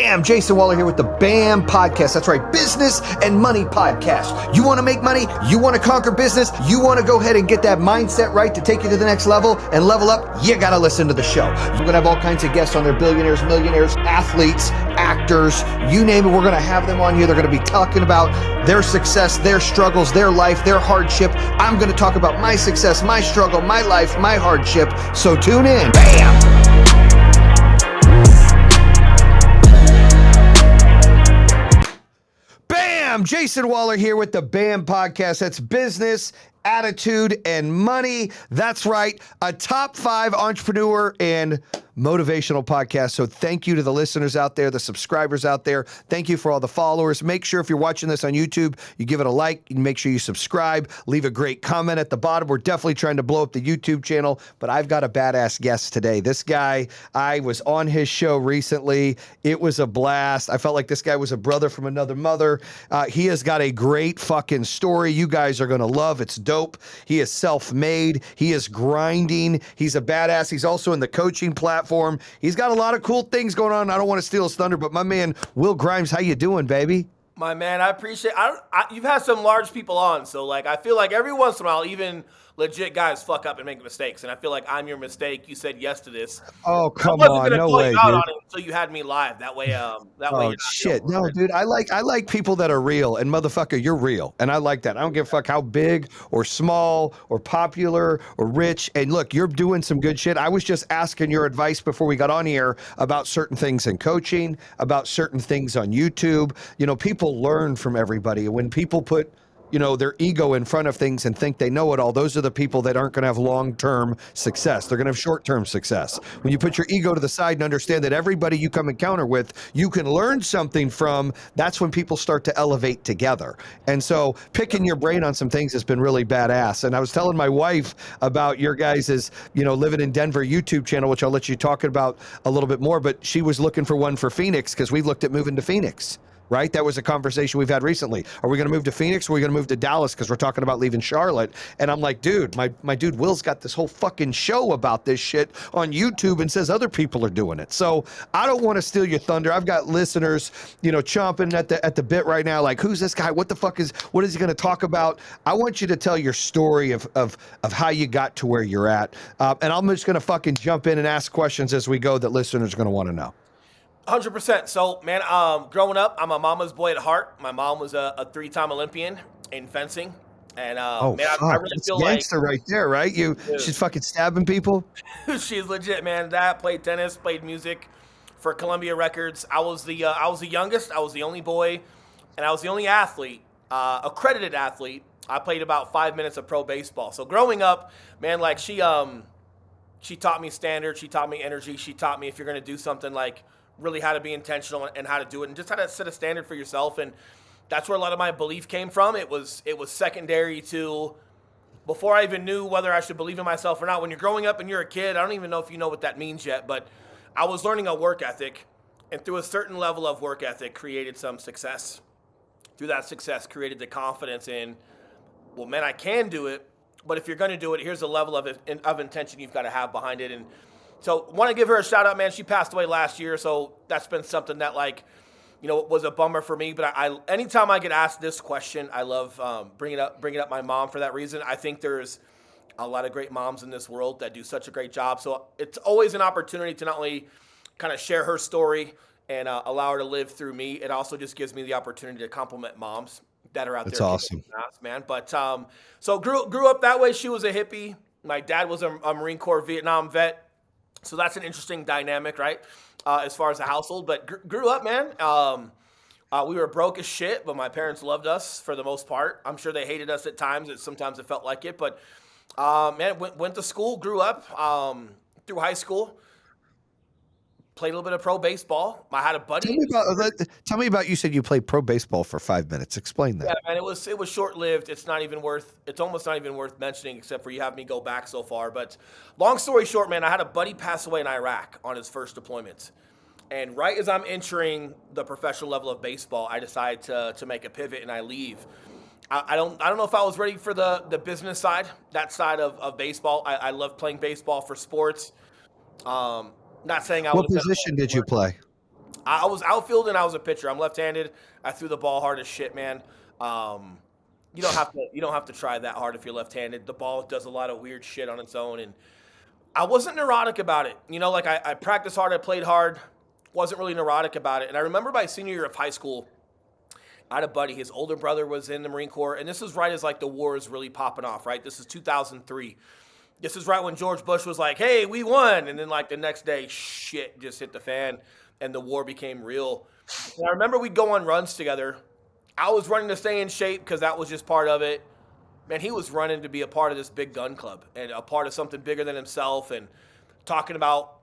Bam! Jayson Waller here with the BAM Podcast. That's right, Business and Money Podcast. You want to make money? You want to conquer business? You want to go ahead and get that mindset right to take you to the next level and level up? You got to listen to the show. We're going to have all kinds of guests on there, billionaires, millionaires, athletes, actors, you name it. We're going to have them on here. They're going to be talking about their success, their struggles, their life, their hardship. I'm going to talk about my success, my struggle, my life, my hardship. So tune in. Bam! Bam! Jayson Waller here with the BAM Podcast. That's business, attitude, and money. That's right, a top 5 entrepreneur and motivational podcast. So thank you to the listeners out there, the subscribers out there. Thank you for all the followers. Make sure if you're watching this on YouTube, you give it a like, and make sure you subscribe, leave a great comment at the bottom. We're definitely trying to blow up the YouTube channel, but I've got a badass guest today. This guy, I was on his show recently. It was a blast. I felt like this guy was a brother from another mother. He has got a great fucking story you guys are going to love. It's dope. He is self-made. He is grinding. He's a badass. He's also in the coaching platform. He's got a lot of cool things going on. I don't want to steal his thunder, but my man, Will Grimes, how you doing, baby? My man, I appreciate you've had some large people on, so like I feel like every once in a while, even legit guys fuck up and make mistakes, and I feel like I'm your mistake. You said yes to this. Oh, come on, no way, dude. Until you had me live. That way, Oh shit, no, dude. I like people that are real, and motherfucker, you're real, and I like that. I don't give a fuck how big or small or popular or rich. And look, you're doing some good shit. I was just asking your advice before we got on here about certain things in coaching, about certain things on YouTube. You know, people learn from everybody. When people put their ego in front of things and think they know it all, those are the people that aren't going to have long-term success. They're going to have short-term success. When you put your ego to the side and understand that everybody you come encounter with, you can learn something from, that's when people start to elevate together. And so picking your brain on some things has been really badass. And I was telling my wife about your guys' living in Denver YouTube channel, which I'll let you talk about a little bit more, but she was looking for one for Phoenix because we looked at moving to Phoenix. Right? That was a conversation we've had recently. Are we going to move to Phoenix or are we going to move to Dallas because we're talking about leaving Charlotte? And I'm like, dude, my dude Will's got this whole fucking show about this shit on YouTube and says other people are doing it. So I don't want to steal your thunder. I've got listeners, chomping at the bit right now. Like, who's this guy? What is he going to talk about? I want you to tell your story of how you got to where you're at. And I'm just going to fucking jump in and ask questions as we go that listeners are going to want to know. 100%. So, man, growing up, I'm a mama's boy at heart. My mom was a 3-time Olympian in fencing. And, man, I really feel like... gangster right there, right? She's fucking stabbing people? She's legit, man. Dad played tennis, played music for Columbia Records. I was the youngest. I was the only boy. And I was the only athlete, accredited athlete. I played about 5 minutes of pro baseball. So growing up, man, like she taught me standards. She taught me energy. She taught me if you're going to do something, like, really how to be intentional and how to do it and just how to set a standard for yourself. And that's where a lot of my belief came from. It was secondary to before I even knew whether I should believe in myself or not. When you're growing up and you're a kid, I don't even know if you know what that means yet, but I was learning a work ethic, and through a certain level of work ethic created some success. Through that success created the confidence in, well, man, I can do it, but if you're going to do it, here's the level of intention you've got to have behind it. And so want to give her a shout out, man. She passed away last year, so that's been something that, like, was a bummer for me. But I anytime I get asked this question, I love bringing up my mom for that reason. I think there's a lot of great moms in this world that do such a great job. So it's always an opportunity to not only kind of share her story and allow her to live through me, it also just gives me the opportunity to compliment moms that are out there. That's awesome, man. But so grew up that way. She was a hippie. My dad was a Marine Corps Vietnam vet. So that's an interesting dynamic, right, as far as the household. But grew up, man. We were broke as shit, but my parents loved us for the most part. I'm sure they hated us at times. Sometimes it felt like it. But, man, went to school, grew up through high school. Played a little bit of pro baseball. I had a buddy. Tell me about. You said you played pro baseball for 5 minutes. Explain that. Yeah, man. It was short lived. It's almost not even worth mentioning, except for you have me go back so far. But long story short, man, I had a buddy pass away in Iraq on his first deployment, and right as I'm entering the professional level of baseball, I decide to make a pivot and I leave. I don't know if I was ready for the business side, that side of baseball. I love playing baseball for sports. Not saying I was. What position did you play? I was outfield and I was a pitcher. I'm left-handed. I threw the ball hard as shit, man. You don't have to try that hard if you're left-handed. The ball does a lot of weird shit on its own, and I wasn't neurotic about it. Like I practiced hard, I played hard, wasn't really neurotic about it. And I remember my senior year of high school, I had a buddy, his older brother was in the Marine Corps, and this is right as like the war is really popping off, right? This is 2003. This is right when George Bush was like, hey, we won. And then like the next day, shit just hit the fan and the war became real. And I remember we'd go on runs together. I was running to stay in shape because that was just part of it. Man, he was running to be a part of this big gun club and a part of something bigger than himself and talking about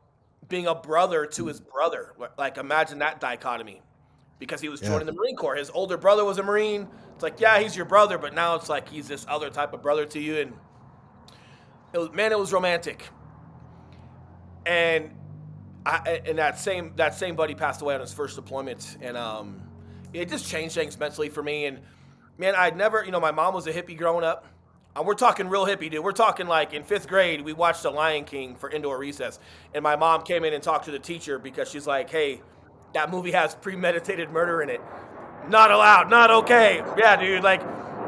being a brother to his brother. Like, imagine that dichotomy because he was joining the Marine Corps. His older brother was a Marine. It's like, yeah, he's your brother, but now it's like he's this other type of brother to you. And it was romantic. And that same buddy passed away on his first deployment. And it just changed things mentally for me. And man, I'd never, my mom was a hippie growing up. We're talking real hippie, dude. We're talking like in 5th grade, we watched The Lion King for indoor recess. And my mom came in and talked to the teacher because she's like, hey, that movie has premeditated murder in it. Not allowed, not okay. Yeah, dude, like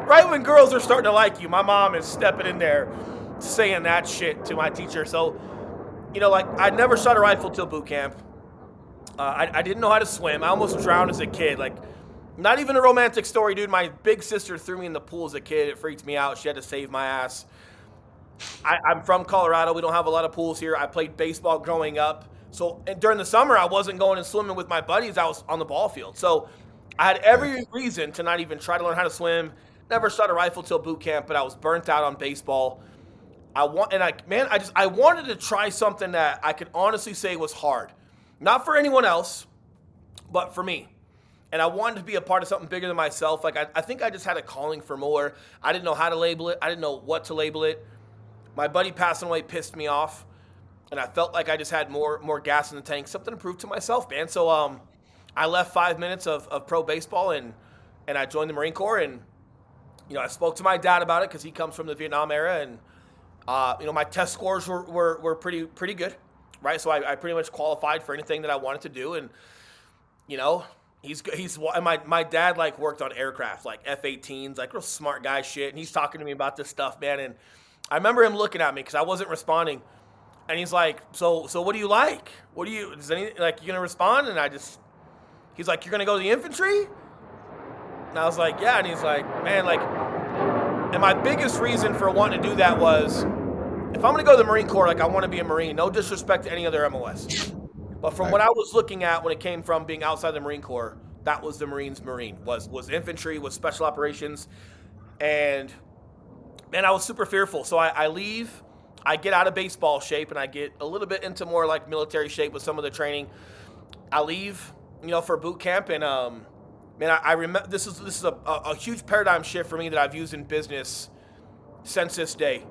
right when girls are starting to like you, my mom is stepping in there saying that shit to my teacher. So, like I never shot a rifle till boot camp. I didn't know how to swim. I almost drowned as a kid. Like, not even a romantic story, dude. My big sister threw me in the pool as a kid. It freaked me out. She had to save my ass. I'm from Colorado. We don't have a lot of pools here. I played baseball growing up. So during the summer, I wasn't going and swimming with my buddies. I was on the ball field. So I had every reason to not even try to learn how to swim. Never shot a rifle till boot camp, but I was burnt out on baseball. I wanted to try something that I could honestly say was hard. Not for anyone else, but for me. And I wanted to be a part of something bigger than myself. Like, I think I just had a calling for more. I didn't know how to label it. I didn't know what to label it. My buddy passing away pissed me off. And I felt like I just had more gas in the tank. Something to prove to myself, man. So I left 5 minutes of pro baseball and I joined the Marine Corps. And, I spoke to my dad about it because he comes from the Vietnam era. And, my test scores were pretty good, right? So I pretty much qualified for anything that I wanted to do. And, my dad like worked on aircraft, like F-18s, like real smart guy shit. And he's talking to me about this stuff, man. And I remember him looking at me because I wasn't responding. And he's like, so what do you like? You going to respond? And he's like, you're going to go to the infantry? And I was like, yeah. And he's like, man, like, and my biggest reason for wanting to do that was if I'm going to go to the Marine Corps, like I want to be a Marine, no disrespect to any other MOS. But from what I was looking at when it came from being outside the Marine Corps, that was the Marines' Marine, was infantry, was special operations. And, man, I was super fearful. So I leave, I get out of baseball shape, and I get a little bit into more like military shape with some of the training. I leave, for boot camp, and, man, I remember this is a huge paradigm shift for me that I've used in business since this day.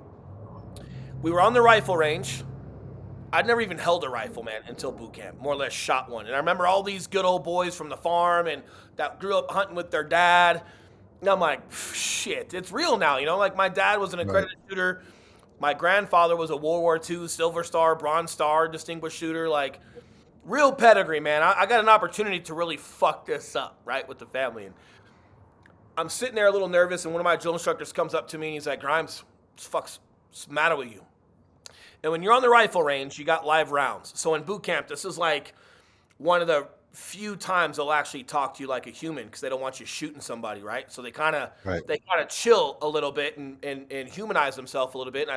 We were on the rifle range. I'd never even held a rifle, man, until boot camp, more or less shot one. And I remember all these good old boys from the farm and that grew up hunting with their dad. And I'm like, shit, it's real now, like my dad was an accredited shooter. My grandfather was a World War II Silver Star, Bronze Star, distinguished shooter, like real pedigree, man. I got an opportunity to really fuck this up, right, with the family. And I'm sitting there a little nervous, and one of my drill instructors comes up to me and he's like, Grimes, what's the matter with you? And when you're on the rifle range, you got live rounds. So in boot camp, this is like one of the few times they'll actually talk to you like a human because they don't want you shooting somebody, right? So they kind of chill a little bit and humanize themselves a little bit. And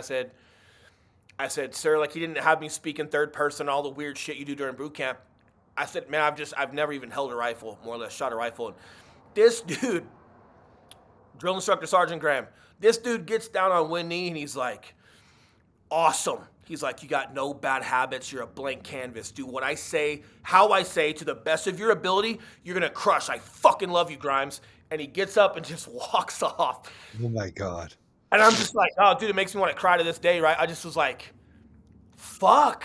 I said, sir, like he didn't have me speak in third person, all the weird shit you do during boot camp. I said, man, I've never even held a rifle, more or less shot a rifle. And this dude, drill instructor Sergeant Graham, this dude gets down on one knee and he's like, awesome. He's like, you got no bad habits. You're a blank canvas. Do what I say, how I say, to the best of your ability. You're going to crush. I fucking love you, Grimes. And he gets up and just walks off. Oh, my God. And I'm just like, oh, dude, it makes me want to cry to this day, right? I just was like, fuck.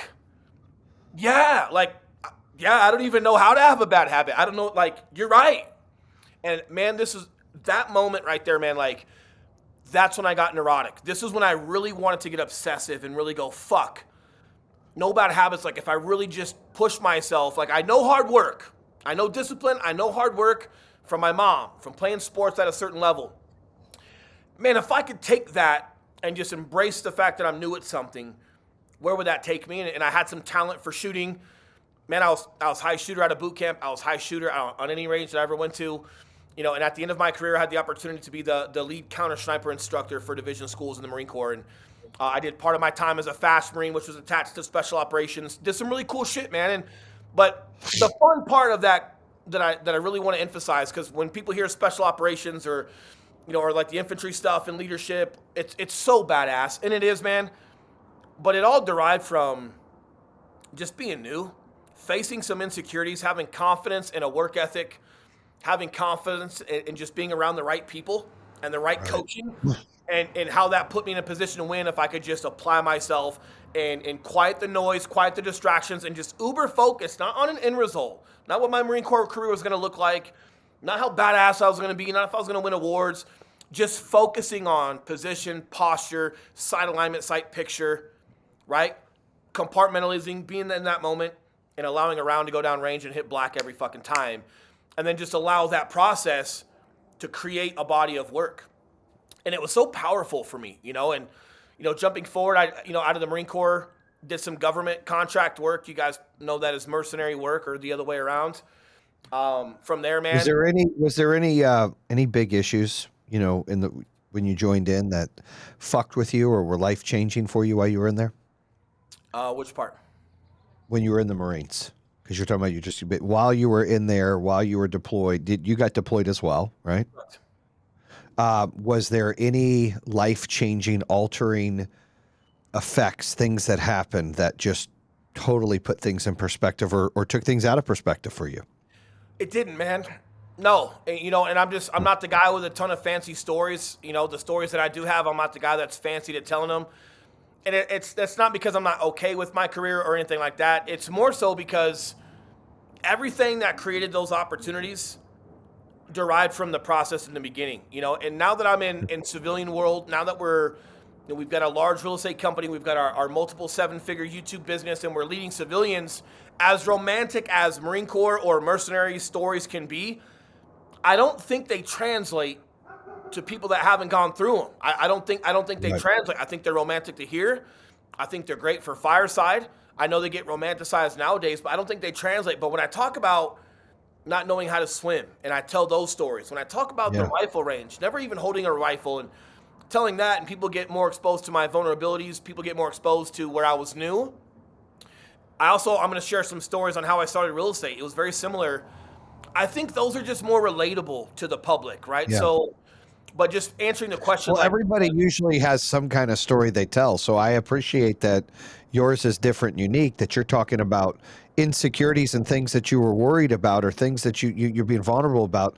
Yeah, I don't even know how to have a bad habit. I don't know, like, you're right. And, man, this is that moment right there, man, like, that's when I got neurotic. This is when I really wanted to get obsessive and really go, fuck. No bad habits. Like if I really just push myself, like I know hard work. I know discipline. I know hard work from my mom, from playing sports at a certain level. Man, if I could take that and just embrace the fact that I'm new at something, where would that take me? And I had some talent for shooting. Man, I was high shooter out of boot camp. I was high shooter on any range that I ever went to. And at the end of my career, I had the opportunity to be the lead counter sniper instructor for division schools in the Marine Corps. And I did part of my time as a fast Marine, which was attached to special operations. Did some really cool shit, man. But the fun part of that I really want to emphasize, because when people hear special operations or like the infantry stuff and leadership, it's so badass, and it is, man. But it all derived from just being new, facing some insecurities, having confidence in a work ethic, having confidence in just being around the right people and the right coaching, and how that put me in a position to win if I could just apply myself and quiet the noise, quiet the distractions, and just uber focus, not on an end result, not what my Marine Corps career was going to look like, not how badass I was going to be, not if I was going to win awards, just focusing on position, posture, sight alignment, sight picture, right? Compartmentalizing, being in that moment, and allowing a round to go down range and hit black every fucking time. And then just allow that process to create a body of work. And it was so powerful for me, and jumping forward, out of the Marine Corps, did some government contract work. You guys know that as mercenary work, or the other way around. From there, man. Was there any big issues, when you joined in that fucked with you or were life changing for you while you were in there? Which part? When you were in the Marines, because you're talking about while you were in there, while you were deployed, you got deployed as well, right? Correct. Was there any life-changing, altering effects, things that happened that just totally put things in perspective or took things out of perspective for you? It didn't, man. No, and I'm not the guy with a ton of fancy stories. The stories that I do have, I'm not the guy that's fancy at telling them. And that's not because I'm not okay with my career or anything like that. It's more so because everything that created those opportunities derived from the process in the beginning, and now that I'm in civilian world, now that we've got a large real estate company, we've got our multiple 7-figure YouTube business, and we're leading civilians, as romantic as Marine Corps or mercenary stories can be, I don't think they translate to people that haven't gone through them. I don't think they translate. I think they're romantic to hear. I think they're great for fireside. I know they get romanticized nowadays, but I don't think they translate. But when I talk about not knowing how to swim, and I tell those stories, when I talk about the rifle range, never even holding a rifle and telling that, and people get more exposed to my vulnerabilities, people get more exposed to where I was new. I'm going to share some stories on how I started real estate. It was very similar. I think those are just more relatable to the public, right? Yeah. So, but just answering the question. Well, everybody usually has some kind of story they tell. So I appreciate that yours is different and unique, that you're talking about insecurities and things that you were worried about, or things that you're being vulnerable about,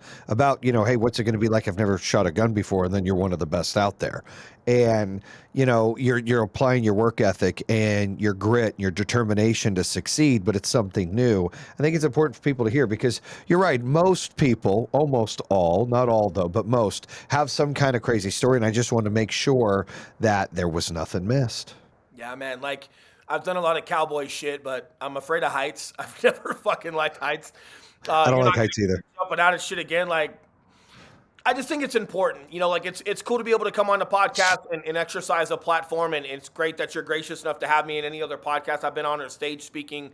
hey, what's it going to be like? I've never shot a gun before. And then you're one of the best out there. And, you're applying your work ethic and your grit, and your determination to succeed, but it's something new. I think it's important for people to hear, because you're right. Most people, almost all, not all though, but most, have some kind of crazy story. And I just want to make sure that there was nothing missed. Yeah, man. Like, I've done a lot of cowboy shit, but I'm afraid of heights. I've never fucking liked heights. I don't like heights either. Jumping out of shit again, like, I just think it's important. It's cool to be able to come on the podcast and exercise a platform, and it's great that you're gracious enough to have me in any other podcast I've been on, or stage speaking.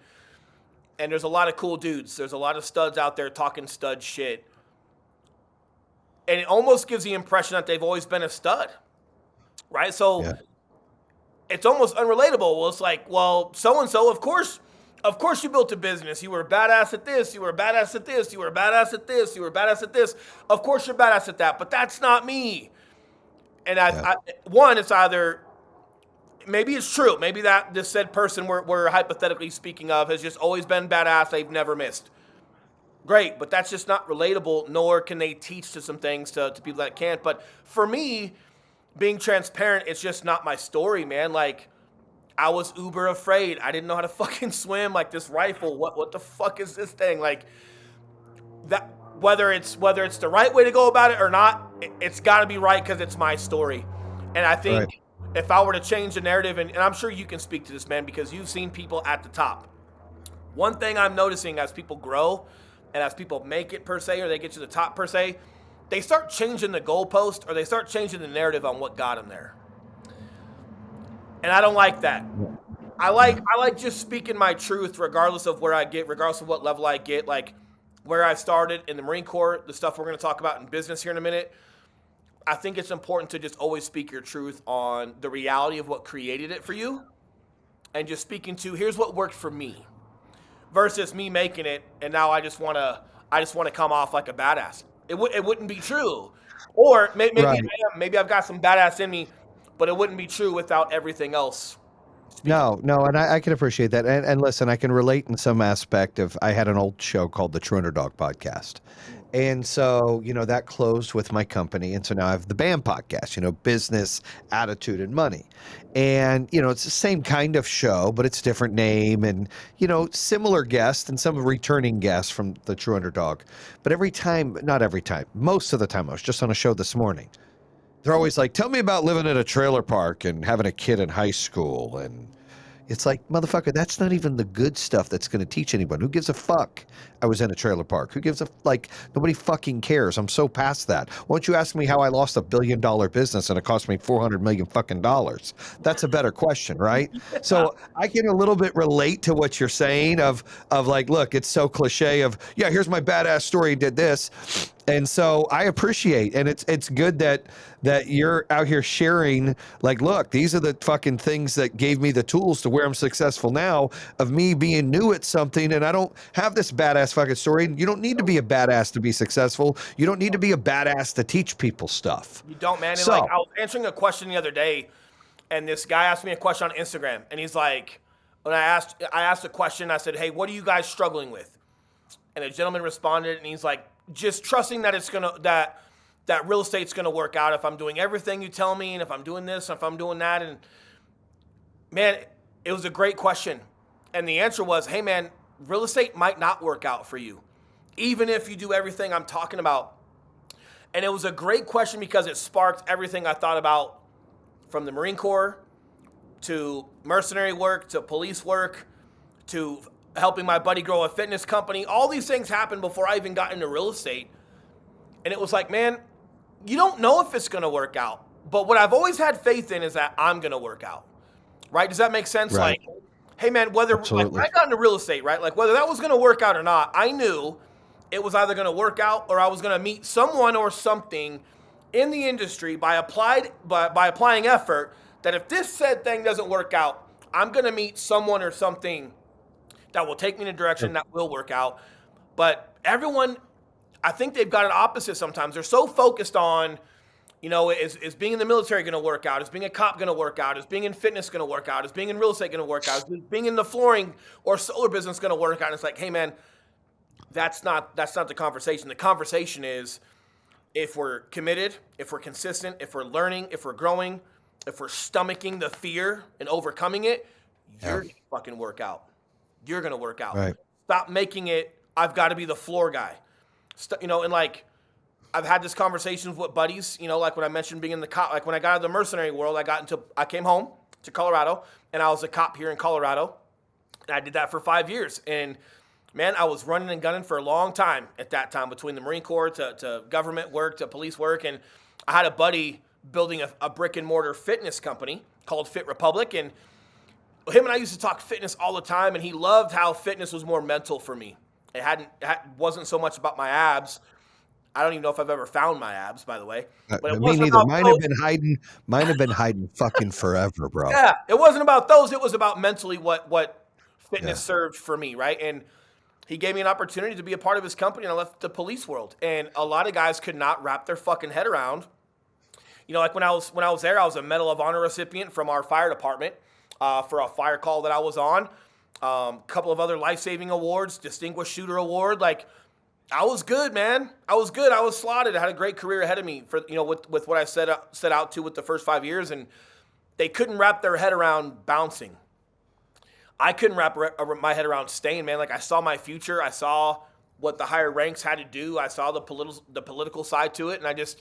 And there's a lot of cool dudes. There's a lot of studs out there talking stud shit. And it almost gives the impression that they've always been a stud, right? So it's almost unrelatable. Well, it's like, well, so-and-so, of course you built a business. You were badass at this. You were badass at this. You were badass at this. You were badass at this. Of course you're badass at that, but that's not me. And it's either, maybe it's true. Maybe that this said person we're hypothetically speaking of has just always been badass. They've never missed. Great, but that's just not relatable, nor can they teach to some things to people that can't. But for me, being transparent, it's just not my story, man. Like, I was uber afraid. I didn't know how to fucking swim. Like, this rifle, what the fuck is this thing? Like, that whether it's the right way to go about it or not, it's got to be right, because it's my story. And I think if I were to change the narrative, and I'm sure you can speak to this, man, because you've seen people at the top. One thing I'm noticing as people grow, and as people make it per se, or they get to the top per se, they start changing the goalpost, or they start changing the narrative on what got them there. And I don't like that. I like just speaking my truth, regardless of where I get, regardless of what level I get, like where I started in the Marine Corps, the stuff we're going to talk about in business here in a minute. I think it's important to just always speak your truth on the reality of what created it for you, and just speaking to here's what worked for me, versus me making it and now I just want to come off like a badass. It wouldn't be true, or maybe Right. I am. Maybe I've got some badass in me, but it wouldn't be true without everything else. No, and I can appreciate that. And listen, I can relate in some aspect of, I had an old show called the True Underdog Podcast. And so, that closed with my company. And so now I have the BAM podcast, business, attitude, and money. And, it's the same kind of show, but it's different name and, similar guests and some returning guests from the True Underdog. But not every time, most of the time, I was just on a show this morning. They're always like, tell me about living in a trailer park and having a kid in high school. And it's like, motherfucker, that's not even the good stuff that's going to teach anyone. Who gives a fuck? I was in a trailer park. Who gives nobody fucking cares. I'm so past that. Why don't you ask me how I lost $1 billion business and it cost me $400 million fucking dollars? That's a better question, right? So I can a little bit relate to what you're saying of like, look, it's so cliche of, yeah, here's my badass story, did this. And so I appreciate, and it's good that you're out here sharing, like, look, these are the fucking things that gave me the tools to where I'm successful now, of me being new at something, and I don't have this badass fucking story. You don't need to be a badass to be successful. You don't need to be a badass to teach people stuff. You don't, man. And So, like, I was answering a question the other day, and this guy asked me a question on Instagram, and he's like, when I asked a question, I said, hey, what are you guys struggling with? And a gentleman responded, and he's like, just trusting that that real estate's gonna work out if I'm doing everything you tell me, and if I'm doing this, and if I'm doing that. And man, it was a great question. And the answer was, hey man, real estate might not work out for you, even if you do everything I'm talking about. And it was a great question because it sparked everything I thought about, from the Marine Corps to mercenary work to police work to helping my buddy grow a fitness company. All these things happened before I even got into real estate. And it was like, man, you don't know if it's going to work out. But what I've always had faith in is that I'm going to work out. Right? Does that make sense? Right. Like, hey, man, whether like, when I got into real estate, right? Like, whether that was going to work out or not, I knew it was either going to work out or I was going to meet someone or something in the industry by applying effort, that if this said thing doesn't work out, I'm going to meet someone or something that will take me in a direction that will work out. But everyone, I think they've got an opposite sometimes. They're so focused on, is being in the military going to work out? Is being a cop going to work out? Is being in fitness going to work out? Is being in real estate going to work out? Is being in the flooring or solar business going to work out? And it's like, hey man, that's not the conversation. The conversation is, if we're committed, if we're consistent, if we're learning, if we're growing, if we're stomaching the fear and overcoming it, you're going to fucking work out. You're going to work out. Right. Stop making it, I've got to be the floor guy. And like, I've had this conversation with buddies, like when I mentioned being in the cop, like when I got out of the mercenary world, I came home to Colorado, and I was a cop here in Colorado. And I did that for 5 years. And man, I was running and gunning for a long time at that time, between the Marine Corps to government work to police work. And I had a buddy building a brick and mortar fitness company called Fit Republic. And him and I used to talk fitness all the time, and he loved how fitness was more mental for me. It wasn't so much about my abs. I don't even know if I've ever found my abs, by the way. But it me wasn't neither. about Mine those. have been hiding fucking forever, bro. Yeah, it wasn't about those. It was about mentally what fitness served for me, right? And he gave me an opportunity to be a part of his company, and I left the police world. And a lot of guys could not wrap their fucking head around. Like when I was there, I was a Medal of Honor recipient from our fire department for a fire call that I was on. A couple of other life-saving awards, Distinguished Shooter Award. Like, I was good, man. I was good. I was slotted. I had a great career ahead of me for with what I set out to with the first 5 years, and they couldn't wrap their head around bouncing. I couldn't wrap my head around staying, man. Like, I saw my future. I saw what the higher ranks had to do. I saw the political side to it, and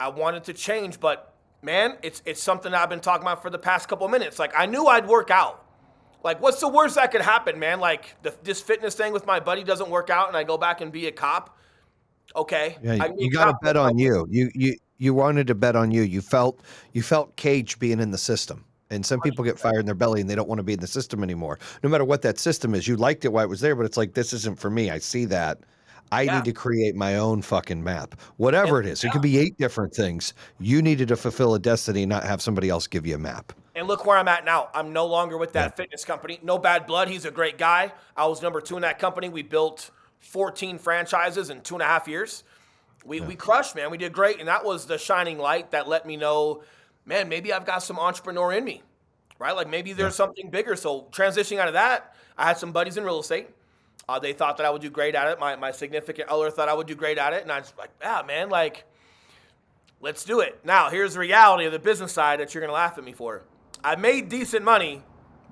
I wanted to change. But man, it's something that I've been talking about for the past couple of minutes. Like, I knew I'd work out. Like, what's the worst that could happen, man? Like, this fitness thing with my buddy doesn't work out and I go back and be a cop. Okay. Yeah, I can be you a got to cop. bet on you. You wanted to bet on you. You felt caged being in the system. And some people get fire in their belly and they don't want to be in the system anymore. No matter what that system is, you liked it while it was there, but it's like, this isn't for me. I see that. I Yeah. need to create my own fucking map. Whatever it is. It could be 8 different things. You needed to fulfill a destiny, not have somebody else give you a map. And look where I'm at now. I'm no longer with that Yeah. fitness company. No bad blood. He's a great guy. I was number 2 in that company. We built 14 franchises in 2.5 years. We crushed, man. We did great. And that was the shining light that let me know, man, maybe I've got some entrepreneur in me, right? Like maybe there's something bigger. So transitioning out of that, I had some buddies in real estate. They thought that I would do great at it. My significant other thought I would do great at it. And I was like, yeah, man, like, let's do it. Now, here's the reality of the business side that you're going to laugh at me for. I made decent money,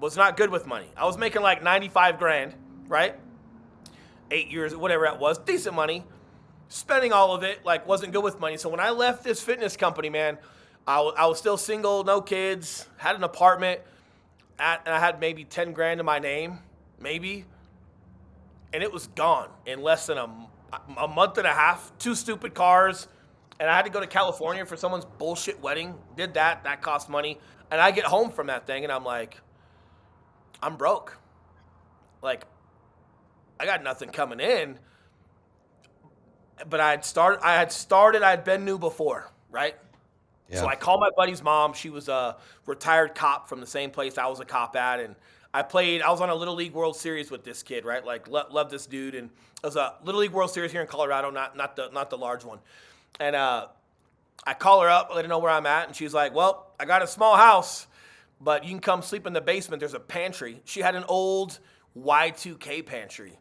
was not good with money. I was making like 95 grand, right? 8 years, whatever that was, decent money. Spending all of it, like, wasn't good with money. So when I left this fitness company, man, I was still single, no kids, had an apartment, and I had maybe 10 grand in my name, maybe. And it was gone in less than a month and a half. 2 stupid cars. And I had to go to California for someone's bullshit wedding. Did that. That cost money. And I get home from that thing and I'm like, I'm broke. Like, I got nothing coming in. But I had been new before, right? Yeah. So I called my buddy's mom. She was a retired cop from the same place I was a cop at. And I was on a Little League World Series with this kid, right? Like, love this dude. And it was a Little League World Series here in Colorado, not the large one. And I call her up, let her know where I'm at, and she's like, well, I got a small house, but you can come sleep in the basement. There's a pantry. She had an old Y2K pantry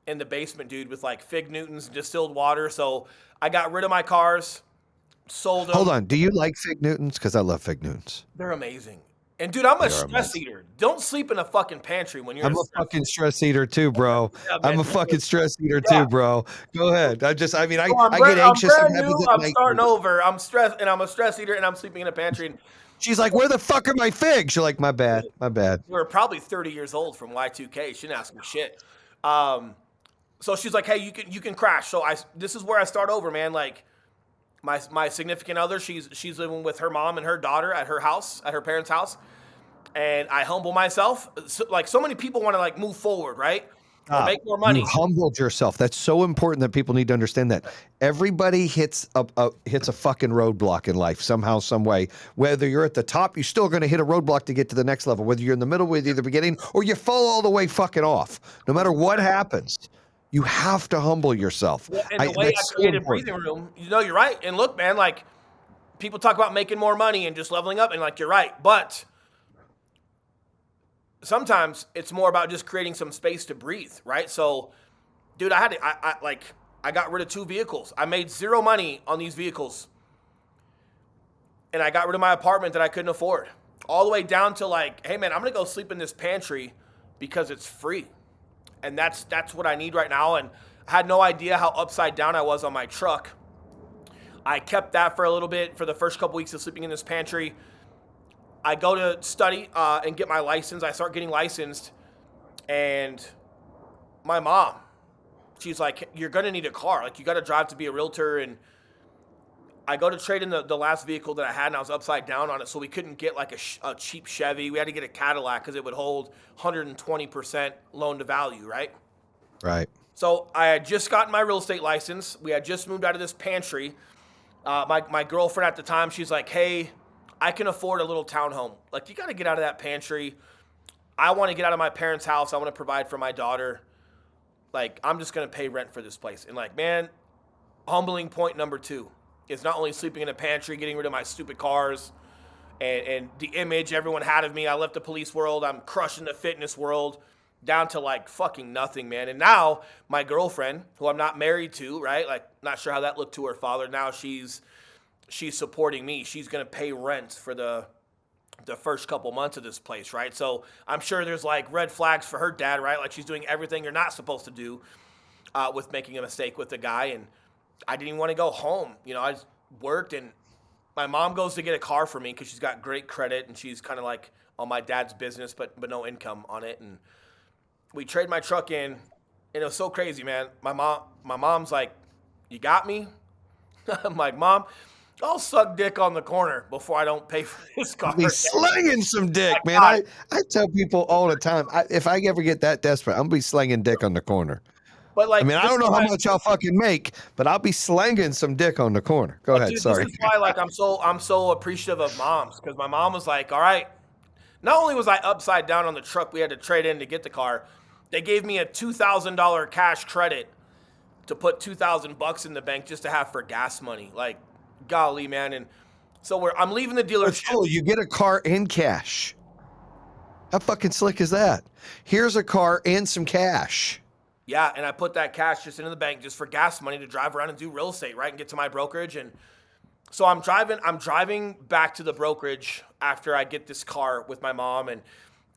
in the basement, dude, with like Fig Newtons and distilled water. So I got rid of my cars, sold them. Hold on. Do you like Fig Newtons? Because I love Fig Newtons. They're amazing. And dude, I'm a They are stress amazing. eater. Don't sleep in a fucking pantry when you're I'm a fucking stress eater too, bro. Yeah, I'm man. a fucking stress eater Yeah. too, bro. Go ahead. I mean, So I get anxious I'm and brand happens new. at I'm night. starting over. I'm stressed, and I'm a stress eater, and I'm sleeping in a pantry. And She's like, where the fuck are my figs? You're like, my bad. we were probably 30 years old from Y2K. She didn't ask me shit. So she's like, hey, you can crash. So this is where I start over, man. Like my significant other, she's living with her mom and her daughter at her parents' house. And I humble myself. So many people want to like move forward, right? Or make more money. You humbled yourself. That's so important that people need to understand that. Everybody hits a fucking roadblock in life somehow, some way. Whether you're at the top, you're still going to hit a roadblock to get to the next level. Whether you're in the middle, whether you're at the beginning, or you fall all the way fucking off. No matter what happens, you have to humble yourself. Well, and the way I created Breathing Room, you're right. And look, man, like people talk about making more money and just leveling up, and like you're right, but sometimes it's more about just creating some space to breathe, right? So, dude, I got rid of 2 vehicles. I made 0 money on these vehicles. And I got rid of my apartment that I couldn't afford. All the way down to like, hey man, I'm gonna go sleep in this pantry because it's free. And that's what I need right now. And I had no idea how upside down I was on my truck. I kept that for a little bit for the first couple weeks of sleeping in this pantry. I go to study and get my license. I start getting licensed. And my mom, she's like, you're going to need a car. Like, you got to drive to be a realtor. And I go to trade in the last vehicle that I had, and I was upside down on it. So we couldn't get like a cheap Chevy. We had to get a Cadillac because it would hold 120% loan to value, right? Right. So I had just gotten my real estate license. We had just moved out of this pantry. My girlfriend at the time, she's like, hey, I can afford a little townhome. Like, you got to get out of that pantry. I want to get out of my parents' house. I want to provide for my daughter. Like, I'm just going to pay rent for this place. And like, man, humbling point number 2 is not only sleeping in a pantry, getting rid of my stupid cars and the image everyone had of me. I left the police world. I'm crushing the fitness world down to like fucking nothing, man. And now my girlfriend, who I'm not married to, right? Like, not sure how that looked to her father. Now she's supporting me. She's going to pay rent for the first couple months of this place, right? So I'm sure there's like red flags for her dad, right? Like, she's doing everything you're not supposed to do with making a mistake with the guy. And I didn't even want to go home. I just worked, and my mom goes to get a car for me because she's got great credit and she's kind of like on my dad's business, but no income on it. And we trade my truck in, and it was so crazy, man. My mom's like, "You got me?" I'm like, "Mom, I'll suck dick on the corner before I don't pay for this car." Be slinging some dick, My man. God. I tell people all the time, if I ever get that desperate, I'm gonna be slinging dick on the corner. But I like, mean, I this don't is know how why, much I'll fucking make, but I'll be slinging some dick on the corner. Go but ahead. dude, this Sorry. is why like I'm so appreciative of moms, because my mom was like, "All right." Not only was I upside down on the truck we had to trade in to get the car, they gave me a $2,000 cash credit to put $2,000 in the bank just to have for gas money. Like, golly, man. And so I'm leaving the That's dealership. cool. You get a car in cash. How fucking slick is that? Here's a car and some cash. Yeah, and I put that cash just into the bank just for gas money to drive around and do real estate, right? And get to my brokerage. And so I'm driving back to the brokerage after I get this car with my mom, and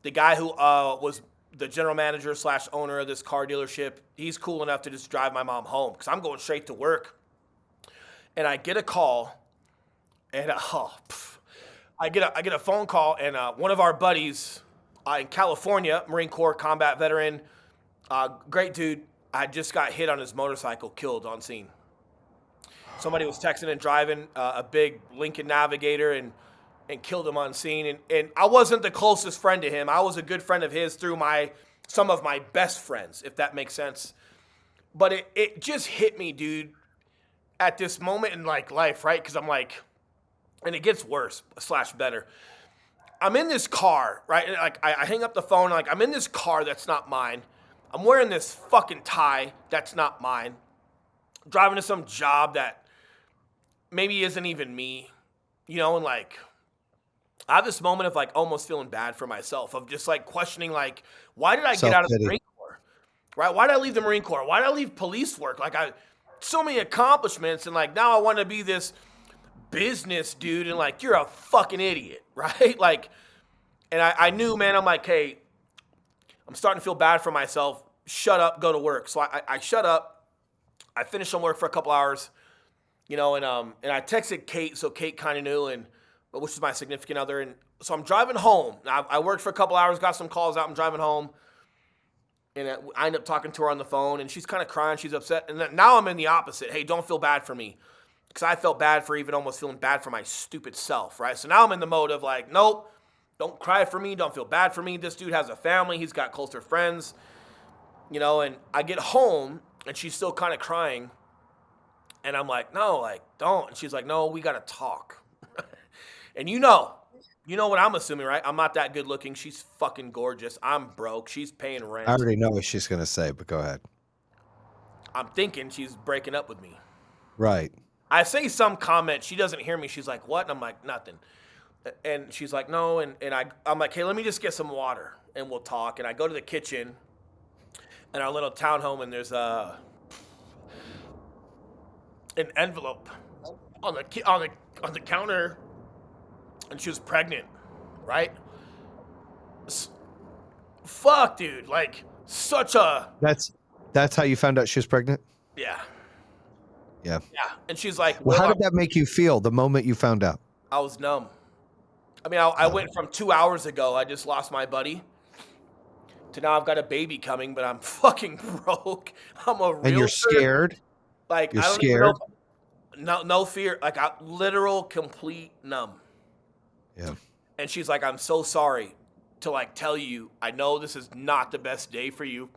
the guy who was the general manager / owner of this car dealership, he's cool enough to just drive my mom home because I'm going straight to work. And I get a call, and I get a phone call, and one of our buddies in California, Marine Corps combat veteran, great dude, I just got hit on his motorcycle, killed on scene. Somebody was texting and driving a big Lincoln Navigator and killed him on scene. And I wasn't the closest friend to him. I was a good friend of his through some of my best friends, if that makes sense. But it just hit me, dude, at this moment in like life, right? Because I'm like, and it gets worse / better. I'm in this car, right? And like I hang up the phone, like I'm in this car that's not mine. I'm wearing this fucking tie that's not mine. Driving to some job that maybe isn't even me, and like I have this moment of like almost feeling bad for myself, of just like questioning, like, why did I get out of the Self-pity. Marine Corps? Right? Why did I leave the Marine Corps? Why did I leave police work? Like, so many accomplishments, and like now I want to be this business dude, and like, you're a fucking idiot, right? Like, and I knew, man, I'm like, hey, I'm starting to feel bad for myself. Shut up, go to work. So I shut up. I finished some work for a couple hours, and I texted Kate, so Kate kind of knew, which is my significant other. And so I'm driving home. I worked for a couple hours, got some calls out. I'm driving home, and I end up talking to her on the phone, and she's kind of crying. She's upset. And then, now I'm in the opposite. Hey, don't feel bad for me, because I felt bad for even almost feeling bad for my stupid self, right? So now I'm in the mode of like, nope, don't cry for me. Don't feel bad for me. This dude has a family. He's got closer friends, and I get home, and she's still kind of crying. And I'm like, no, like, don't. And she's like, no, we got to talk. And you know what I'm assuming, right? I'm not that good looking. She's fucking gorgeous. I'm broke. She's paying rent. I already know what she's going to say, but go ahead. I'm thinking she's breaking up with me. Right. I say some comment. She doesn't hear me. She's like, what? And I'm like, nothing. And she's like, no. And I'm like, hey, let me just get some water and we'll talk. And I go to the kitchen in our little townhome, and there's an envelope on the counter, and she was pregnant, right? Fuck, dude, like such a That's how you found out she was pregnant? yeah. Yeah. And she's like, Well, how did that make you feel the moment you found out? I was numb. I mean, I went from 2 hours ago, I just lost my buddy, to now I've got a baby coming, but I'm fucking broke. I'm a realtor. And you're scared? Like, You're I don't scared? even know. No fear. Like, literal, complete numb. Yeah. And she's like, I'm so sorry to like tell you, I know this is not the best day for you.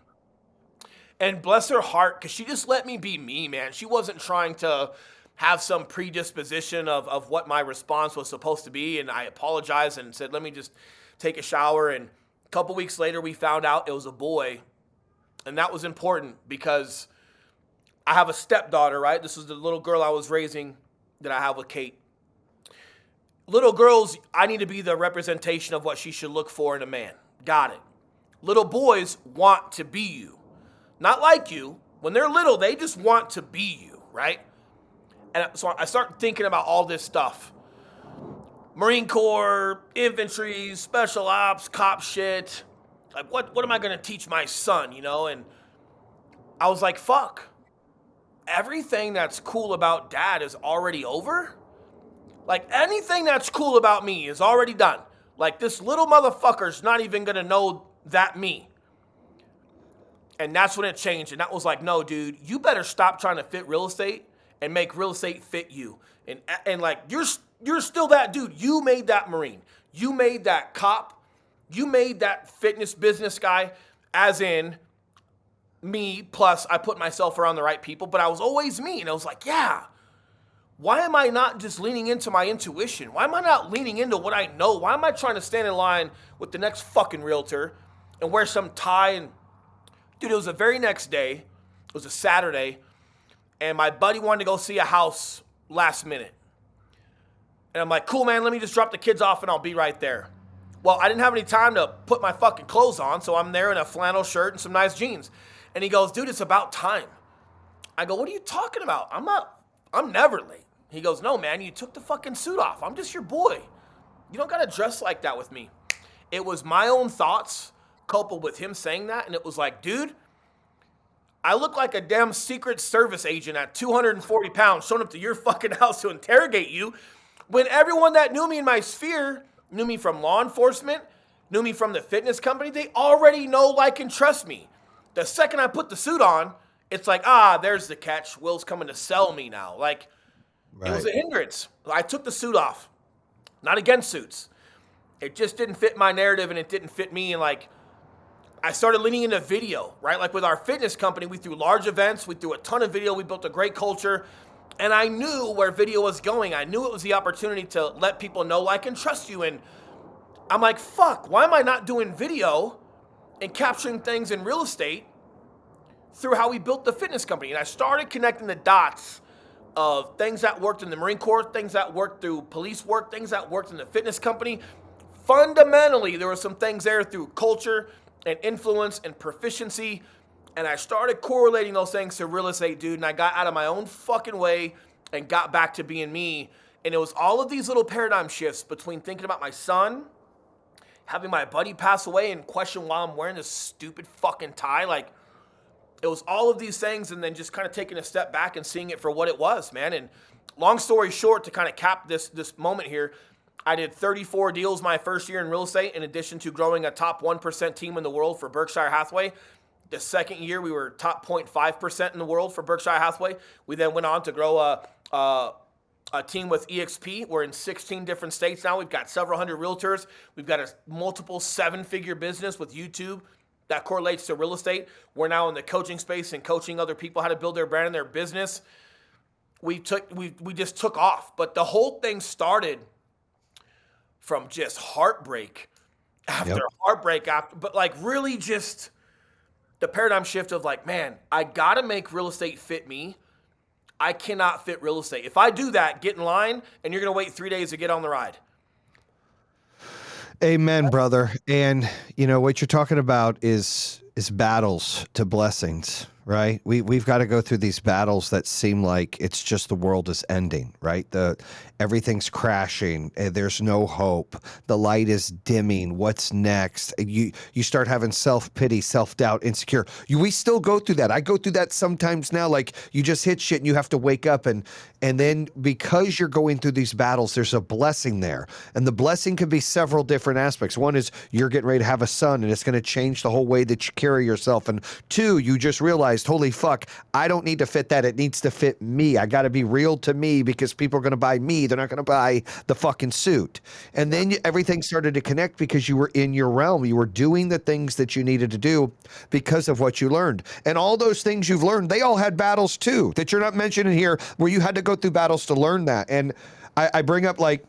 And bless her heart, because she just let me be me, man. She wasn't trying to have some predisposition of what my response was supposed to be. And I apologized and said, let me just take a shower. And a couple weeks later, we found out it was a boy. And that was important because I have a stepdaughter, right? This is the little girl I was raising that I have with Kate. Little girls, I need to be the representation of what she should look for in a man. Got it. Little boys want to be you. Not like you. When they're little, they just want to be you, right? And so I start thinking about all this stuff. Marine Corps, infantry, special ops, cop shit. Like, what am I going to teach my son, And I was like, fuck. Everything that's cool about dad is already over? Like, anything that's cool about me is already done. Like, this little motherfucker's not even gonna know that me. And that's when it changed. And that was like, no, dude, you better stop trying to fit real estate and make real estate fit you. And like, you're still that dude. You made that Marine. You made that cop. You made that fitness business guy, as in me, plus I put myself around the right people, but I was always me. And I was like, yeah, why am I not just leaning into my intuition? Why am I not leaning into what I know? Why am I trying to stand in line with the next fucking realtor and wear some tie? And dude, it was the very next day. It was a Saturday. And my buddy wanted to go see a house last minute. And I'm like, cool, man, let me just drop the kids off and I'll be right there. Well, I didn't have any time to put my fucking clothes on, so I'm there in a flannel shirt and some nice jeans. And he goes, dude, it's about time. I go, what are you talking about? I'm never late. He goes, no, man, you took the fucking suit off. I'm just your boy. You don't got to dress like that with me. It was my own thoughts coupled with him saying that. And it was like, dude, I look like a damn Secret Service agent at 240 pounds showing up to your fucking house to interrogate you when everyone that knew me in my sphere, knew me from law enforcement, knew me from the fitness company, they already know, like, and trust me. The second I put the suit on, it's like, there's the catch. Will's coming to sell me now. Like, right. It was a hindrance. I took the suit off. Not against suits. It just didn't fit my narrative and it didn't fit me. And like, I started leaning into video, right? Like with our fitness company, we threw large events. We threw a ton of video. We built a great culture. And I knew where video was going. I knew it was the opportunity to let people know, like, and trust you. And I'm like, fuck, why am I not doing video and capturing things in real estate through how we built the fitness company? And I started connecting the dots of things that worked in the Marine Corps, things that worked through police work, things that worked in the fitness company. Fundamentally, there were some things there through culture and influence and proficiency. And I started correlating those things to real estate, dude. And I got out of my own fucking way and got back to being me. And it was all of these little paradigm shifts between thinking about my son, having my buddy pass away and question why I'm wearing this stupid fucking tie. Like, it was all of these things, and then just kind of taking a step back and seeing it for what it was, man. And long story short, to kind of cap this moment here, I did 34 deals my first year in real estate, in addition to growing a top 1% team in the world for Berkshire Hathaway. The second year, we were top 0.5% in the world for Berkshire Hathaway. We then went on to grow a team with EXP. We're in 16 different states now. We've got several hundred realtors. We've got a multiple seven-figure business with YouTube that correlates to real estate. We're now in the coaching space and coaching other people how to build their brand and their business. We just took off. But the whole thing started from just heartbreak after heartbreak after, but like really just the paradigm shift of like, man, I got to make real estate fit me. I cannot fit real estate. If I do that, get in line and you're going to wait 3 days to get on the ride. Amen, brother. And you know what you're talking about is battles to blessings, right? We've got to go through these battles that seem like it's just the world is ending, right? Everything's crashing. There's no hope. The light is dimming. What's next? You start having self-pity, self-doubt, insecure. We still go through that. I go through that sometimes now. Like you just hit shit and you have to wake up and then because you're going through these battles, there's a blessing there. And the blessing could be several different aspects. One is you're getting ready to have a son and it's going to change the whole way that you carry yourself. And two, you just realized, holy fuck, I don't need to fit that. It needs to fit me. I got to be real to me because people are going to buy me. They're not going to buy the fucking suit. And then everything started to connect because you were in your realm. You were doing the things that you needed to do because of what you learned. And all those things you've learned, they all had battles too that you're not mentioning here where you had to go through battles to learn that. And I bring up, like,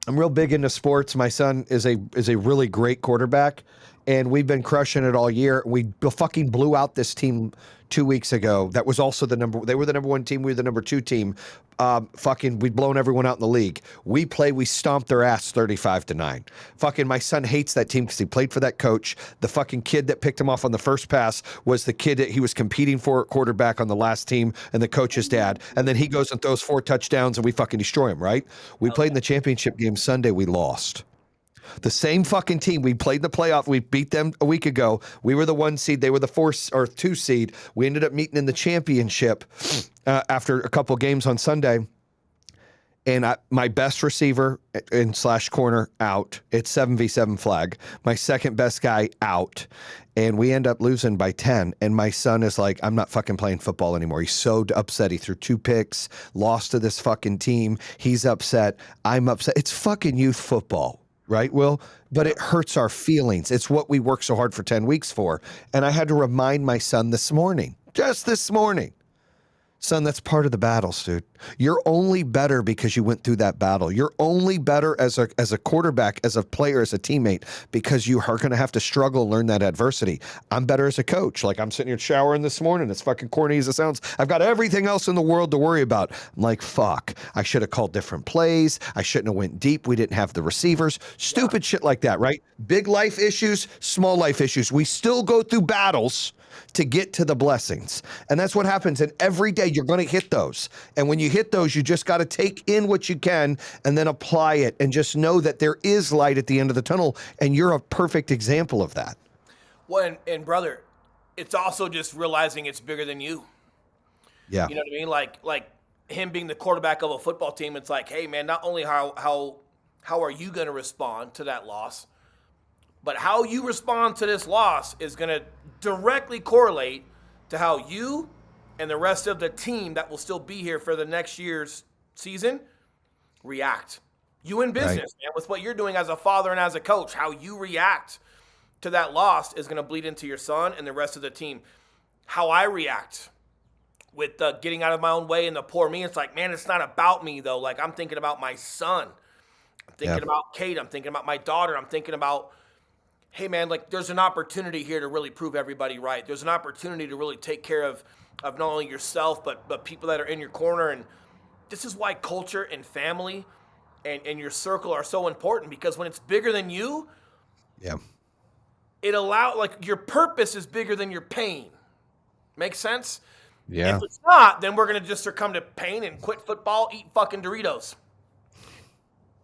I'm real big into sports. My son is a really great quarterback and we've been crushing it all year. We fucking blew out this team 2 weeks ago. That was also they were the number one team. We were the number two team. We'd blown everyone out in the league. We stomped their ass 35-9. Fucking my son hates that team because he played for that coach. The fucking kid that picked him off on the first pass was the kid that he was competing for at quarterback on the last team and the coach's dad. And then he goes and throws 4 touchdowns and we fucking destroy him, right? We played in the championship game Sunday. We lost. The same fucking team. We played in the playoff. We beat them a week ago. We were the 1 seed. They were the 4 or 2 seed. We ended up meeting in the championship after a couple games on Sunday. and my best receiver in slash corner out. It's 7v7 flag. My second best guy out. And we end up losing by 10. And my son is like, I'm not fucking playing football anymore. He's so upset. He threw 2 picks, lost to this fucking team. He's upset. I'm upset. It's fucking youth football, right, Will? But it hurts our feelings. It's what we worked so hard for 10 weeks for. And I had to remind my son this morning, just this morning, son, that's part of the battles, dude. You're only better because you went through that battle. You're only better as a quarterback, as a player, as a teammate, because you are going to have to struggle and learn that adversity. I'm better as a coach. Like, I'm sitting here showering this morning. As fucking corny as it sounds, I've got everything else in the world to worry about. I'm like, fuck, I should have called different plays. I shouldn't have went deep. We didn't have the receivers. Stupid shit like that, right? Big life issues, small life issues. We still go through battles to get to the blessings. And that's what happens. And every day you're going to hit those. And when you hit those, you just got to take in what you can and then apply it and just know that there is light at the end of the tunnel. And you're a perfect example of that. Well, and brother, it's also just realizing it's bigger than you. Yeah. You know what I mean? Like him being the quarterback of a football team, it's like, hey man, not only how are you going to respond to that loss, but how you respond to this loss is going to directly correlate to how you and the rest of the team that will still be here for the next year's season react. You in business, right, man, with what you're doing as a father and as a coach, how you react to that loss is going to bleed into your son and the rest of the team. How I react with getting out of my own way and the poor me, it's like, man, it's not about me, though. Like, I'm thinking about my son. I'm thinking about Kate. I'm thinking about my daughter. I'm thinking about, hey, man, like, there's an opportunity here to really prove everybody right. There's an opportunity to really take care of not only yourself, but people that are in your corner. And this is why culture and family and your circle are so important, because when it's bigger than you, it allows, like, your purpose is bigger than your pain. Make sense? Yeah. If it's not, then we're going to just succumb to pain and quit football, eat fucking Doritos.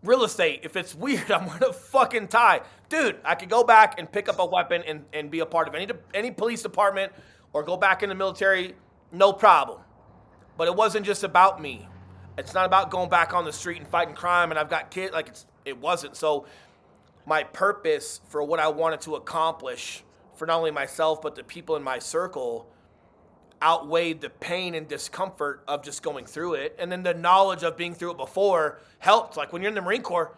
Real estate, if it's weird, I'm wearing a fucking tie. Dude, I could go back and pick up a weapon and be a part of any police department or go back in the military, no problem. But it wasn't just about me. It's not about going back on the street and fighting crime and I've got kids. Like, it wasn't. So my purpose for what I wanted to accomplish for not only myself but the people in my circle outweighed the pain and discomfort of just going through it. And then the knowledge of being through it before helped. Like, when you're in the Marine Corps,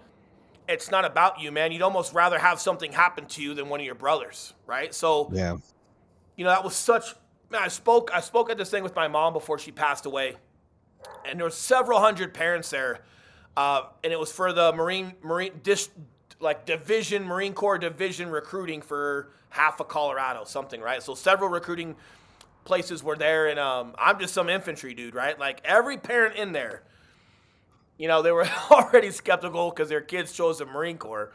it's not about you, man. You'd almost rather have something happen to you than one of your brothers, right? So, you know, that was such, man, I spoke at this thing with my mom before she passed away. And there were several hundred parents there. And it was for the Marine Corps division recruiting for half of Colorado, something, right? So several recruiting places were there, and I'm just some infantry dude, right? Like, every parent in there, you know, they were already skeptical because their kids chose the Marine Corps.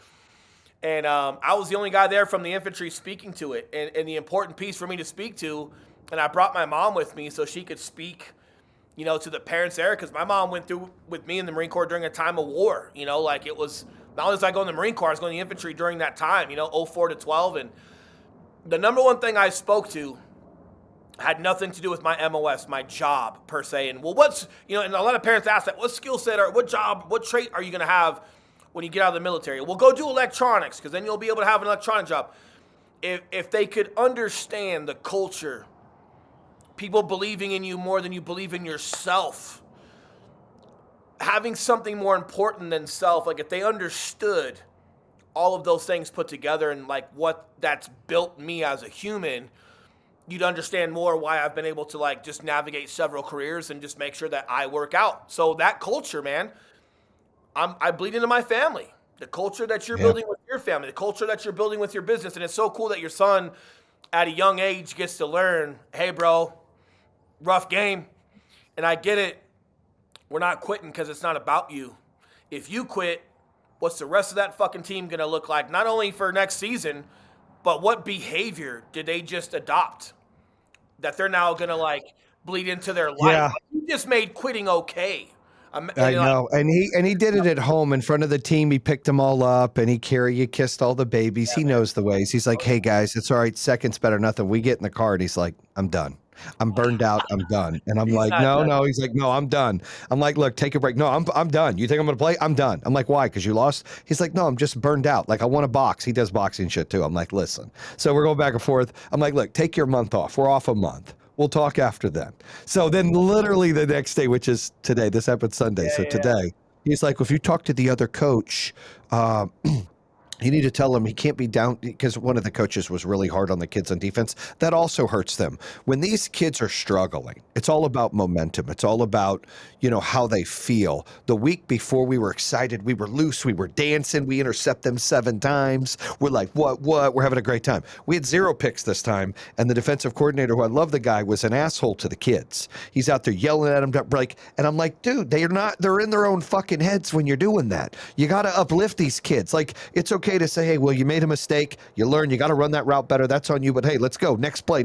And I was the only guy there from the infantry speaking to it. And the important piece for me to speak to, and I brought my mom with me so she could speak, you know, to the parents there, because my mom went through with me in the Marine Corps during a time of war. You know, like, it was, not only did I go in the Marine Corps, I was going in the infantry during that time, you know, 04 to 12. And the number one thing I spoke to had nothing to do with my MOS, my job per se. And, well, what's, you know, and a lot of parents ask that, what skill set or what job, what trait are you going to have when you get out of the military? Well, go do electronics, because then you'll be able to have an electronic job. If they could understand the culture, people believing in you more than you believe in yourself, having something more important than self, like, if they understood all of those things put together and, like, what that's built me as a human, you'd understand more why I've been able to, like, just navigate several careers and just make sure that I work out. So that culture, man, I bleed into my family. The culture that you're building with your family, the culture that you're building with your business. And it's so cool that your son at a young age gets to learn, hey, bro, rough game. And I get it. We're not quitting because it's not about you. If you quit, what's the rest of that fucking team going to look like? Not only for next season, but what behavior did they just adopt that they're now going to, like, bleed into their life? Yeah. Like, you just made quitting okay. I know. And he did it at home in front of the team. He picked them all up and he kissed all the babies. He knows the ways. He's like, hey guys, it's all right. Second's better than nothing. We get in the car and he's like, I'm done. I'm burned out. I'm done. And I'm He's like, not no, done. no. He's like, no, I'm done. I'm like, look, take a break. No, I'm done. You think I'm going to play? I'm done. I'm like, why? Because you lost? He's like, no, I'm just burned out. Like, I want to box. He does boxing shit too. I'm like, listen. So we're going back and forth. I'm like, look, take your month off. We're off a month. We'll talk after then. So then literally the next day, which is today, this happened Sunday. Yeah, So yeah. today, he's like, well, if you talk to the other coach, you need to tell him he can't be down because one of the coaches was really hard on the kids on defense. That also hurts them. When these kids are struggling, it's all about momentum. It's all about, how they feel. The week before we were excited, we were loose, we were dancing, we intercept them 7 times. We're like, what? We're having a great time. We had 0 picks this time, and the defensive coordinator, who I love the guy, was an asshole to the kids. He's out there yelling at them, and I'm like, dude, they're in their own fucking heads when you're doing that. You got to uplift these kids. Like, it's okay to say, hey, well, you made a mistake. You learn. You got to run that route better. That's on you. But hey, let's go. Next play.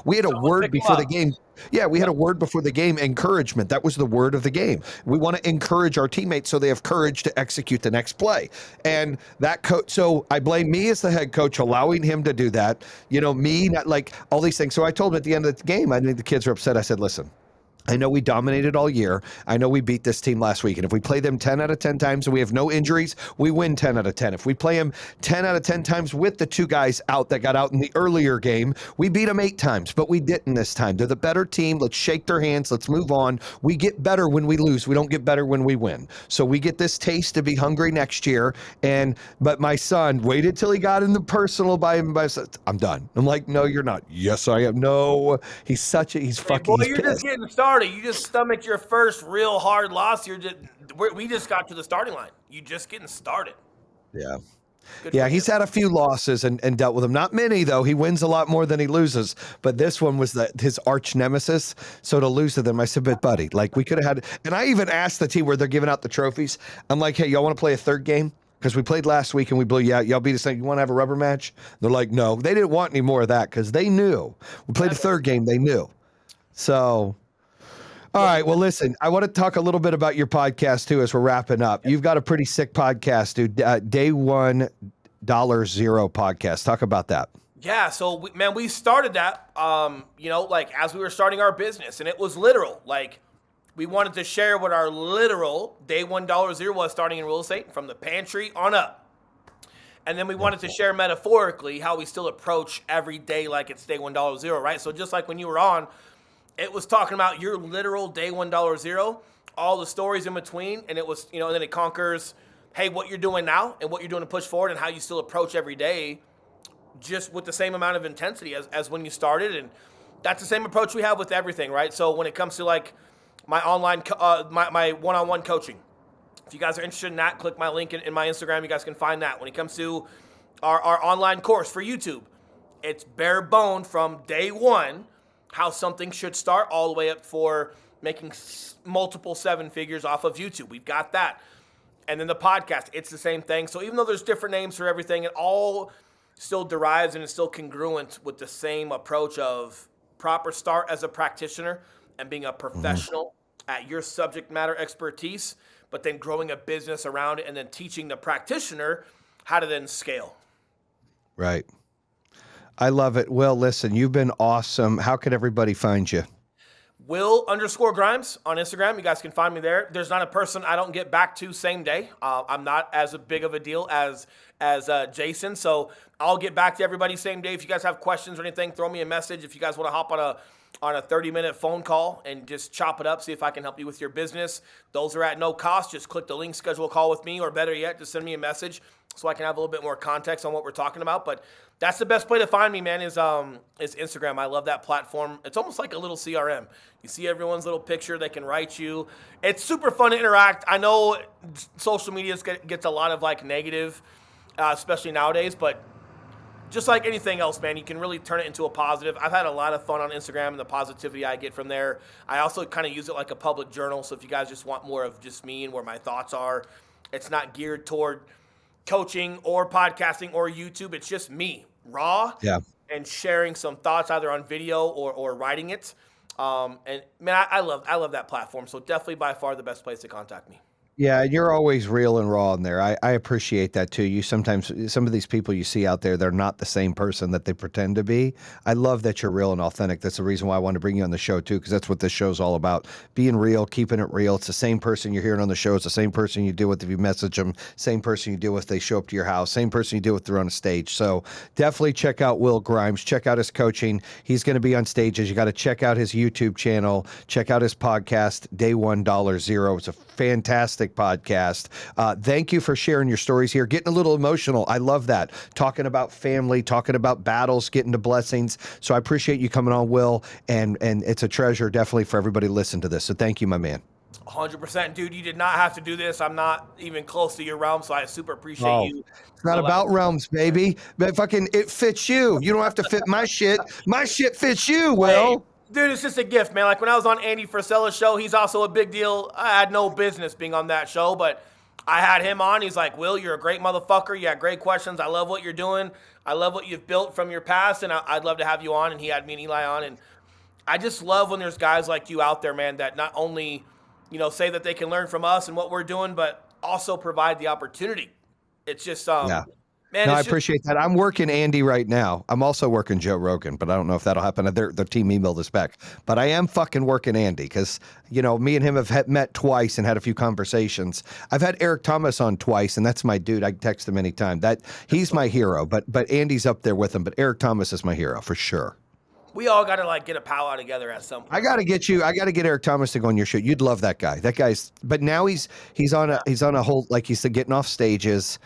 We had a Someone word pick him before the up. game. Yeah, we had a word before the game, encouragement. That was the word of the game. We want to encourage our teammates so they have courage to execute the next play. And that coach, so I blame me as the head coach, allowing him to do that. Me, not like all these things. So I told him at the end of the game, I think the kids were upset. I said, listen, I know we dominated all year. I know we beat this team last week. And if we play them 10 out of 10 times and we have no injuries, we win 10 out of 10. If we play them 10 out of 10 times with the 2 guys out that got out in the earlier game, we beat them 8 times, but we didn't this time. They're the better team. Let's shake their hands. Let's move on. We get better when we lose. We don't get better when we win. So we get this taste to be hungry next year. But my son waited till he got in the personal by him. I'm done. I'm like, no, you're not. Yes, I am. No, he's Hey, boy, he's you're just pissed. getting started. You just stomached your first real hard loss. We just got to the starting line. You just getting started. Yeah. Good Yeah, for you. he's had a few losses and dealt with them. Not many, though. He wins a lot more than he loses. But this one was his arch nemesis. So to lose to them, I said, but buddy, like we could have had. And I even asked the team where they're giving out the trophies. I'm like, hey, y'all want to play a third game? Because we played last week and we blew you out. Y'all beat us. You want to have a rubber match? They're like, no. They didn't want any more of that because they knew. We played a third game. They knew. So. All right. Well, listen, I want to talk a little bit about your podcast too as we're wrapping up. You've got a pretty sick podcast, dude. Day One $0 podcast. Talk about that. Yeah, so we started that, like as we were starting our business, and it was literal. Like we wanted to share what our literal day $1 was starting in real estate from the pantry on up. And then we wanted to share metaphorically how we still approach every day like it's day $1, right? So just like when you were on, it was talking about your literal day $1, all the stories in between, and it was, and then it conquers, hey, what you're doing now and what you're doing to push forward and how you still approach every day just with the same amount of intensity as when you started. And that's the same approach we have with everything, right? So when it comes to like my online, my one-on-one coaching, if you guys are interested in that, click my link in my Instagram. You guys can find that. When it comes to our online course for YouTube, it's bare bone from day one, how something should start all the way up for making multiple 7 figures off of YouTube. We've got that. And then the podcast, it's the same thing. So even though there's different names for everything, it all still derives and is still congruent with the same approach of proper start as a practitioner and being a professional at your subject matter expertise, but then growing a business around it and then teaching the practitioner how to then scale. Right. I love it. Will, listen, you've been awesome. How can everybody find you? Will_Grimes on Instagram. You guys can find me there. There's not a person I don't get back to same day. I'm not as big of a deal as Jayson, so I'll get back to everybody same day. If you guys have questions or anything, throw me a message. If you guys want to hop on a 30-minute phone call and just chop it up, see if I can help you with your business. Those are at no cost. Just click the link, schedule a call with me, or better yet, just send me a message so I can have a little bit more context on what we're talking about. But that's the best way to find me, man, is Instagram. I love that platform. It's almost like a little CRM. You see everyone's little picture. They can write you. It's super fun to interact. I know social media gets a lot of like negative, especially nowadays, but just like anything else, man, you can really turn it into a positive. I've had a lot of fun on Instagram and the positivity I get from there. I also kind of use it like a public journal. So if you guys just want more of just me and where my thoughts are, it's not geared toward coaching or podcasting or YouTube. It's just me, raw, and sharing some thoughts either on video or writing it. And man, I love that platform. So definitely by far the best place to contact me. Yeah, you're always real and raw in there. I appreciate that too. You sometimes, some of these people you see out there, they're not the same person that they pretend to be. I love that you're real and authentic. That's the reason why I wanted to bring you on the show too, because that's what this show's all about. Being real, keeping it real. It's the same person you're hearing on the show. It's the same person you deal with if you message them, same person you deal with if they show up to your house, same person you deal with if they're on a stage. So definitely check out Will Grimes. Check out his coaching. He's going to be on stages. You got to check out his YouTube channel. Check out his podcast, Day One Dollar Zero. It's a fantastic podcast. Thank you for sharing your stories here. Getting a little emotional. I love that. Talking about family, talking about battles, getting to blessings. So I appreciate you coming on, Will, and it's a treasure definitely for everybody to listen to this. So thank you, my man. 100%, dude. You did not have to do this. I'm not even close to your realm, so I super appreciate you. It's not about realms, baby. But fucking, it fits you. You don't have to fit my shit. My shit fits you, Will. Hey, dude, it's just a gift, man. Like when I was on Andy Frisella's show, he's also a big deal. I had no business being on that show, but I had him on. He's like, Will, you're a great motherfucker. You got great questions. I love what you're doing. I love what you've built from your past, and I'd love to have you on. And he had me and Eli on. And I just love when there's guys like you out there, man, that not only, say that they can learn from us and what we're doing, but also provide the opportunity. It's just, yeah. Man, no, I appreciate that. I'm working Andy right now. I'm also working Joe Rogan, but I don't know if that'll happen. Their team emailed us back. But I am fucking working Andy because, me and him have met twice and had a few conversations. I've had Eric Thomas on twice, and that's my dude. I text him anytime. He's my hero, but Andy's up there with him. But Eric Thomas is my hero for sure. We all got to get a powwow together at some point. I got to get Eric Thomas to go on your show. You'd love that guy. That guy's, but now he's on a whole, like he's getting off stages.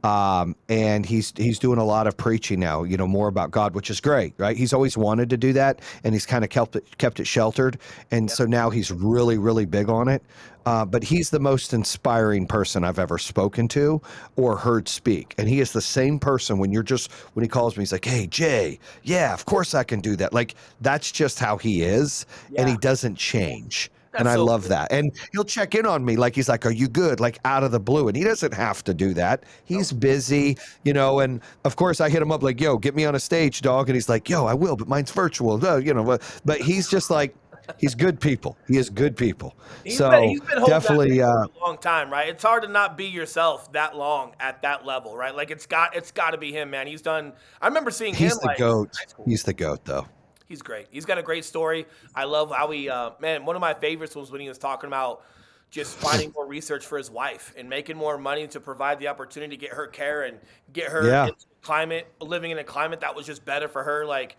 And he's doing a lot of preaching now, more about God, which is great, right? He's always wanted to do that, and he's kind of kept it sheltered, and so now he's really, really big on it. But he's the most inspiring person I've ever spoken to or heard speak, and he is the same person when he calls me, he's like, "Hey, Jay, yeah, of course I can do that." Like that's just how he is, and he doesn't change. And I love that. And he'll check in on me like he's like, "Are you good?" Like out of the blue. And he doesn't have to do that. He's busy, and of course I hit him up like, "Yo, get me on a stage, dog." And he's like, "Yo, I will, but mine's virtual." But he's just like, he's good people. He is good people. He's been definitely for a long time, right? It's hard to not be yourself that long at that level, right? Like it's got to be him, man. I remember seeing him. He's the GOAT. He's the GOAT though. He's great. He's got a great story. I love how he, one of my favorites was when he was talking about just finding more research for his wife and making more money to provide the opportunity to get her care and get her living in a climate that was just better for her. Like,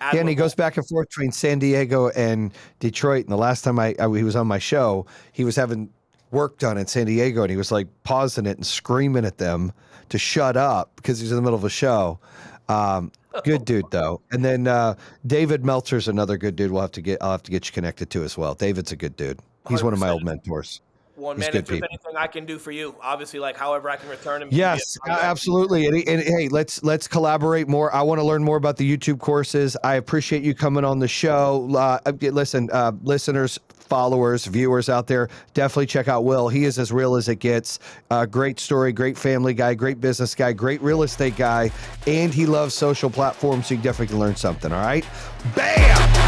and he goes back and forth between San Diego and Detroit. And the last time he was on my show, he was having work done in San Diego, and he was like pausing it and screaming at them to shut up because he's in the middle of a show. Good dude though. And then David Meltzer's another good dude. I'll have to get you connected to as well. David's a good dude. He's 100%. One of my old mentors. Well, man, if there's anything I can do for you, obviously, like however I can return him. Yes, absolutely. And hey, let's collaborate more. I want to learn more about the YouTube courses. I appreciate you coming on the show. Listen, listeners, followers, viewers out there, definitely check out Will. He is as real as it gets. Great story, great family guy, great business guy, great real estate guy, and he loves social platforms, so you definitely can learn something. All right, bam.